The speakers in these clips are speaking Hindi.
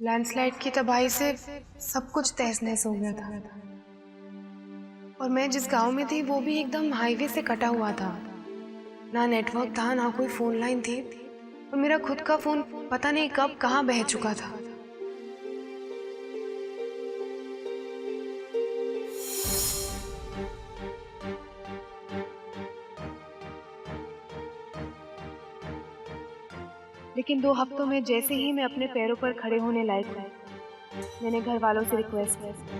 लैंडस्लाइड की तबाही से सब कुछ तहस नहस हो गया था और मैं जिस गांव में थी वो भी एकदम हाईवे से कटा हुआ था। ना नेटवर्क था, ना कोई फोन लाइन थी और मेरा खुद का फोन पता नहीं कब कहाँ बह चुका था। लेकिन 2 हफ्तों में जैसे ही मैं अपने पैरों पर खड़े होने लायक हुई, मैंने घर वालों से रिक्वेस्ट की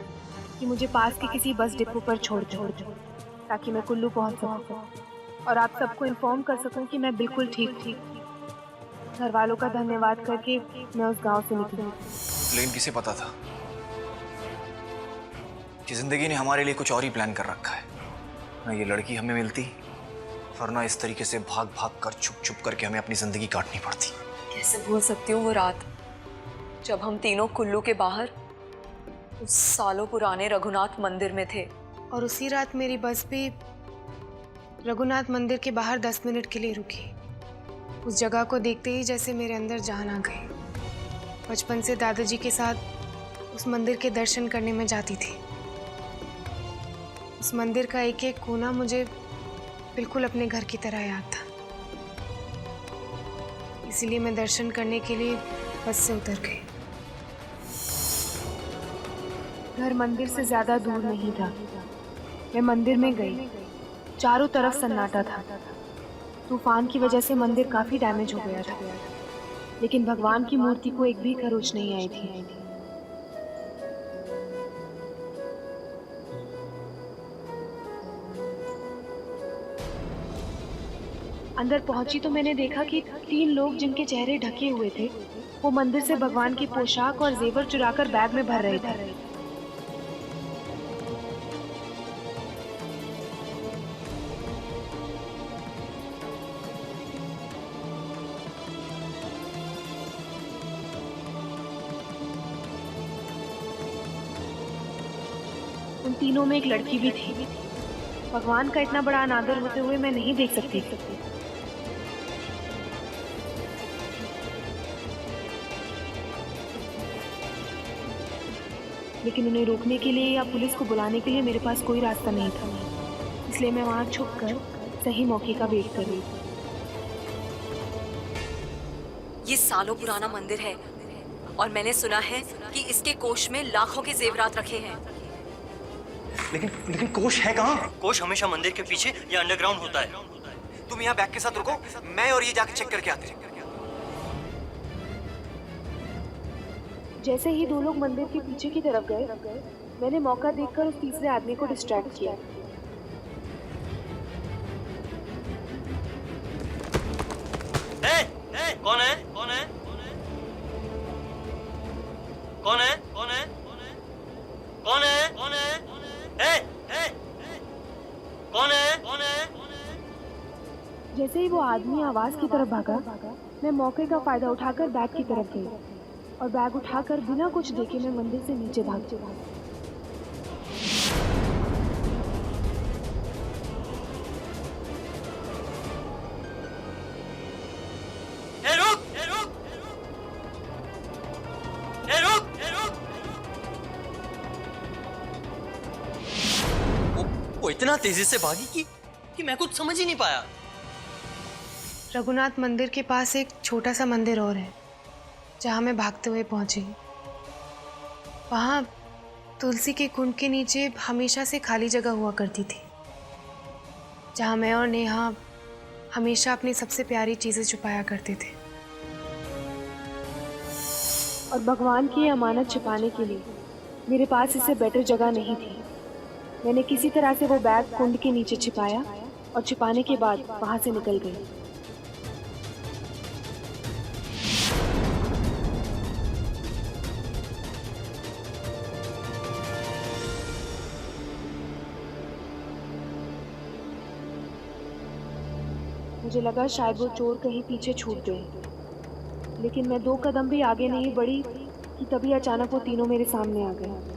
कि मुझे पास के किसी बस डिपो पर छोड़ ताकि मैं कुल्लू पहुंच सकूं और आप सबको इन्फॉर्म कर सकूं कि मैं बिल्कुल ठीक थी। घर वालों का धन्यवाद करके मैं उस गांव से निकली। लेकिन किसे पता था कि जिंदगी ने हमारे लिए कुछ और ही प्लान कर रखा है। ना ये लड़की हमें मिलती और ना इस तरीके से भाग भाग कर छुप छुप करके हमें अपनी जिंदगी काटनी पड़ती। कैसे भूल सकती हूँ वो रात जब हम तीनों कुल्लू के बाहर उस सालों पुराने रघुनाथ मंदिर में थे। और उसी रात मेरी बस भी रघुनाथ मंदिर के बाहर 10 मिनट के लिए रुकी। उस जगह को देखते ही जैसे मेरे अंदर जान आ गई। बचपन से दादाजी के साथ उस मंदिर के दर्शन करने में जाती थी। उस मंदिर का एक एक कोना मुझे बिल्कुल अपने घर की तरह याद था। इसीलिए मैं दर्शन करने के लिए बस से उतर गई। घर मंदिर से ज्यादा दूर नहीं था। मैं मंदिर में गई। चारों तरफ सन्नाटा था। तूफान की वजह से मंदिर काफी डैमेज हो गया था, लेकिन भगवान की मूर्ति को एक भी खरोंच नहीं आई थी। अंदर पहुंची तो मैंने देखा कि 3 लोग जिनके चेहरे ढके हुए थे वो मंदिर से भगवान की पोशाक और जेवर चुराकर बैग में भर रहे थे। उन तीनों में एक लड़की भी थी। भगवान का इतना बड़ा अनादर होते हुए मैं नहीं देख सकती। लेकिन उन्हें रोकने के लिए या पुलिस को बुलाने के लिए मेरे पास कोई रास्ता नहीं था। इसलिए मैं वहां छुपकर सही मौके का वेट कर रही थी। ये सालों पुराना मंदिर है और मैंने सुना है कि इसके कोष में लाखों के जेवरात रखे हैं। लेकिन कोष है कहाँ? कोष हमेशा मंदिर के पीछे या अंडरग्राउंड होता है। तुम यहाँ बैग के साथ रुको, मैं और ये जाके चेक करके आते हैं। जैसे ही 2 लोग मंदिर के पीछे की तरफ गए, मैंने मौका देखकर उस तीसरे आदमी को डिस्ट्रैक्ट किया। कौन है? कौन है? कौन है? कौन है? कौन है? कौन है? कौन है? कौन है? जैसे ही वो आदमी आवाज की तरफ भागा, मैं मौके का फायदा उठाकर बैग की तरफ गई और बैग उठाकर बिना कुछ देखे मैं मंदिर से नीचे भाग चुका। वो इतना तेजी से भागी कि मैं कुछ समझ ही नहीं पाया। रघुनाथ मंदिर के पास एक छोटा सा मंदिर और है जहाँ मैं भागते हुए पहुंची। वहाँ तुलसी के कुंड के नीचे हमेशा से खाली जगह हुआ करती थी, जहाँ मैं और नेहा हमेशा अपनी सबसे प्यारी चीजें छुपाया करते थे। और भगवान की अमानत छुपाने के लिए मेरे पास इससे बेटर जगह नहीं थी। मैंने किसी तरह से वो बैग कुंड के नीचे छिपाया और छिपाने के बाद वहां से निकल गई। मुझे लगा शायद वो चोर कहीं पीछे छूट गए, लेकिन मैं 2 कदम भी आगे नहीं बढ़ी कि तभी अचानक वो तीनों मेरे सामने आ गए।